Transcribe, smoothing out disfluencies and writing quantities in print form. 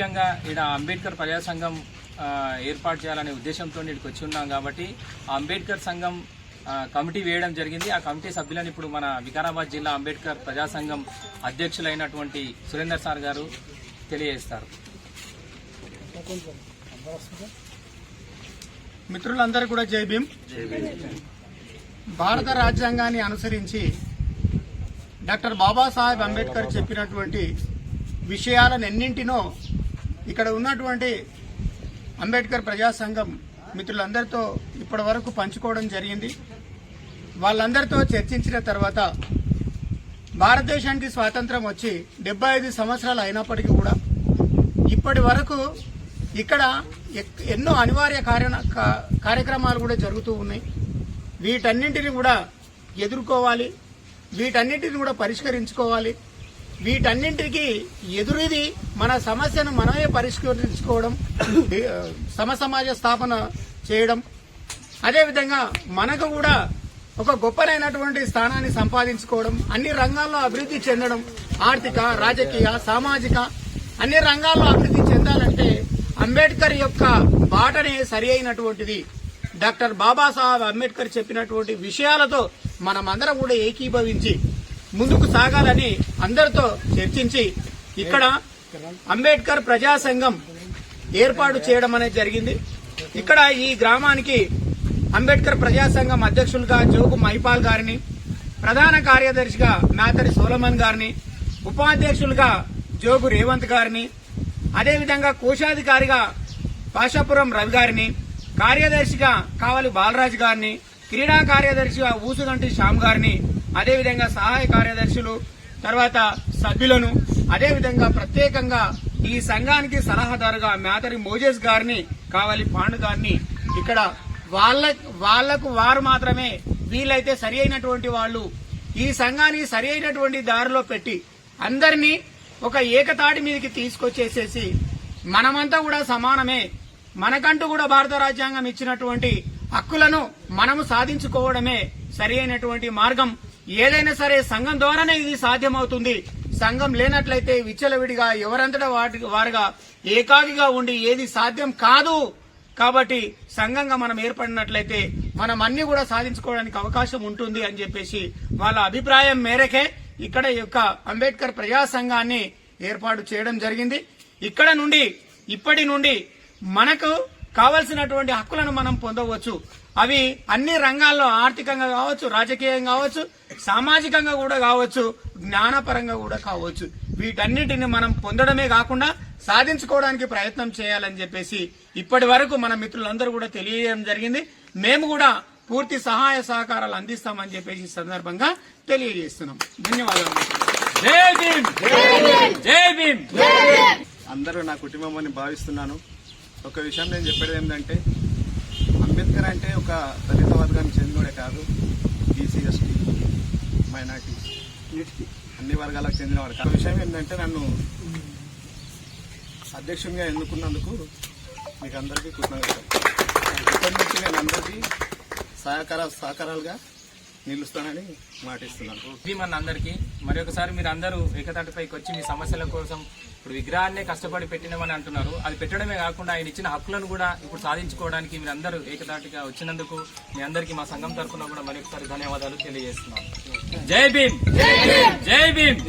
ముఖ్యంగా ఇక్కడ అంబేద్కర్ ప్రజా సంఘం ఏర్పాటు చేయాలనే ఉద్దేశంతో ఇక్కడికి వచ్చి ఉన్నాం కాబట్టి ఆ అంబేద్కర్ సంఘం కమిటీ వేయడం జరిగింది. ఆ కమిటీ సభ్యులను ఇప్పుడు మన వికారాబాద్ జిల్లా అంబేద్కర్ ప్రజా సంఘం అధ్యక్షులైనటువంటి సురేందర్ సార్ గారు తెలియజేస్తారు. మిత్రులందరూ కూడా జై భీమ్. భారత రాజ్యాంగాన్ని అనుసరించి డాక్టర్ బాబాసాహెబ్ అంబేద్కర్ చెప్పినటువంటి విషయాలన్నింటినో ఇక్కడ ఉన్నటువంటి అంబేద్కర్ ప్రజా సంఘం మిత్రులందరితో ఇప్పటి వరకు పంచుకోవడం జరిగింది. వాళ్ళందరితో చర్చించిన తర్వాత భారతదేశానికి స్వాతంత్రం వచ్చి 75 సంవత్సరాలు అయినప్పటికీ కూడా ఇప్పటి వరకు ఇక్కడ ఎన్నో అనివార్య కార్యక్రమాలు కూడా జరుగుతూ ఉన్నాయి. వీటన్నింటిని కూడా ఎదుర్కోవాలి, వీటన్నింటిని కూడా పరిష్కరించుకోవాలి. వీటన్నింటికి ఎదురుది మన సమస్యను మనమే పరిష్కరించుకోవడం, సమసమాజ స్థాపన చేయడం, అదేవిధంగా మనకు కూడా ఒక గొప్పనైనటువంటి స్థానాన్ని సంపాదించుకోవడం, అన్ని రంగాల్లో అభివృద్ధి చెందడం, ఆర్థిక, రాజకీయ, సామాజిక అన్ని రంగాల్లో అభివృద్ధి చెందాలంటే అంబేద్కర్ యొక్క బాటనే సరి అయినటువంటిది. డాక్టర్ బాబాసాహెబ్ అంబేద్కర్ చెప్పినటువంటి విషయాలతో మనమందరం కూడా ఏకీభవించి ముందుకు సాగాలని అందరితో చర్చించి ఇక్కడ అంబేద్కర్ ప్రజా సంఘం ఏర్పాటు చేయడం అనేది జరిగింది. ఇక్కడ ఈ గ్రామానికి అంబేద్కర్ ప్రజా సంఘం అధ్యక్షులుగా జోగు మైపాల్ గారిని, ప్రధాన కార్యదర్శిగా మేతరి సోలమన్ గారిని, ఉపాధ్యక్షులుగా జోగు రేవంత్ గారిని, అదేవిధంగా కోశాధికారిగా పాషాపురం రవి గారిని, కార్యదర్శిగా కావలి బాలరాజు గారిని, క్రీడా కార్యదర్శిగా ఊసుగంటి శ్యామ్ గారిని, అదేవిధంగా సహాయ కార్యదర్శులు, తర్వాత సభ్యులను, అదేవిధంగా ప్రత్యేకంగా ఈ సంఘానికి సలహాదారుగా మేతరి మోజెస్ గారిని, కావలి పాండు గారిని ఇక్కడ వాళ్లకు వారు మాత్రమే వీలైతే సరి అయినటువంటి వాళ్ళు ఈ సంఘాన్ని సరి అయినటువంటి దారిలో పెట్టి అందరినీ ఒక ఏకతాటి మీదకి తీసుకొచ్చేసేసి మనమంతా కూడా సమానమే, మనకంటూ కూడా భారత రాజ్యాంగం ఇచ్చినటువంటి హక్కులను మనము సాధించుకోవడమే సరి అయినటువంటి మార్గం. ఏదైనా సరే సంఘం ద్వారానే ఇది సాధ్యమవుతుంది. సంఘం లేనట్లయితే విచ్చలవిడిగా ఎవరంతటా వారుగా ఏకాకిగా ఉండి ఏది సాధ్యం కాదు. కాబట్టి సంఘంగా మనం ఏర్పడినట్లయితే మనం అన్ని కూడా సాధించుకోవడానికి అవకాశం ఉంటుంది అని చెప్పేసి వాళ్ళ అభిప్రాయం మేరకే ఇక్కడ యొక్క అంబేద్కర్ ప్రజా సంఘాన్ని ఏర్పాటు చేయడం జరిగింది. ఇక్కడ నుండి ఇప్పటి నుండి మనకు కావలసినటువంటి హక్కులను మనం పొందవచ్చు. అవి అన్ని రంగాల్లో ఆర్థికంగా కావచ్చు, రాజకీయంగా కావచ్చు, సామాజికంగా కూడా కావచ్చు, జ్ఞానపరంగా కూడా కావచ్చు. వీటన్నిటిని మనం పొందడమే కాకుండా సాధించుకోవడానికి ప్రయత్నం చేయాలని చెప్పేసి ఇప్పటి వరకు మన మిత్రులందరూ కూడా తెలియజేయడం జరిగింది. మేము కూడా పూర్తి సహాయ సహకారాలు అందిస్తామని చెప్పేసి సందర్భంగా తెలియజేస్తున్నాం. ధన్యవాదాలు. జై భీమ్. జై భీమ్. అందరూ నా కుటుంబం అని భావిస్తున్నాను. ఒక విషయం నేను చెప్పేది ఏంటంటే అంబేద్కర్ అంటే ఒక దళిత వర్గానికి చెందినోడే కాదు, బీసీ, ఎస్టీ, మైనార్టీస్ అన్ని వర్గాలకు చెందినవాడు. ఒక విషయం ఏంటంటే నన్ను అధ్యక్షునిగా ఎన్నుకున్నందుకు మీకు అందరికీ కృతజ్ఞతలు. ఇప్పటి నుంచి నేను అందరికీ సహకారాలుగా నిలుస్తానని మాటిస్తున్నాను. మన అందరికీ మరొకసారి మీరు అందరూ ఏకతాటిపైకి వచ్చి మీ సమస్యల కోసం ఇప్పుడు విగ్రహాన్నే కష్టపడి పెట్టినామని అంటున్నారు. అది పెట్టడమే కాకుండా ఆయన ఇచ్చిన హక్కులను కూడా ఇప్పుడు సాధించుకోవడానికి మీరు అందరూ ఏకతాటిగా వచ్చినందుకు మీ అందరికీ మా సంఘం తరఫున కూడా మరొకసారి ధన్యవాదాలు తెలియజేస్తున్నాను. జై భీమ్. జై భీమ్.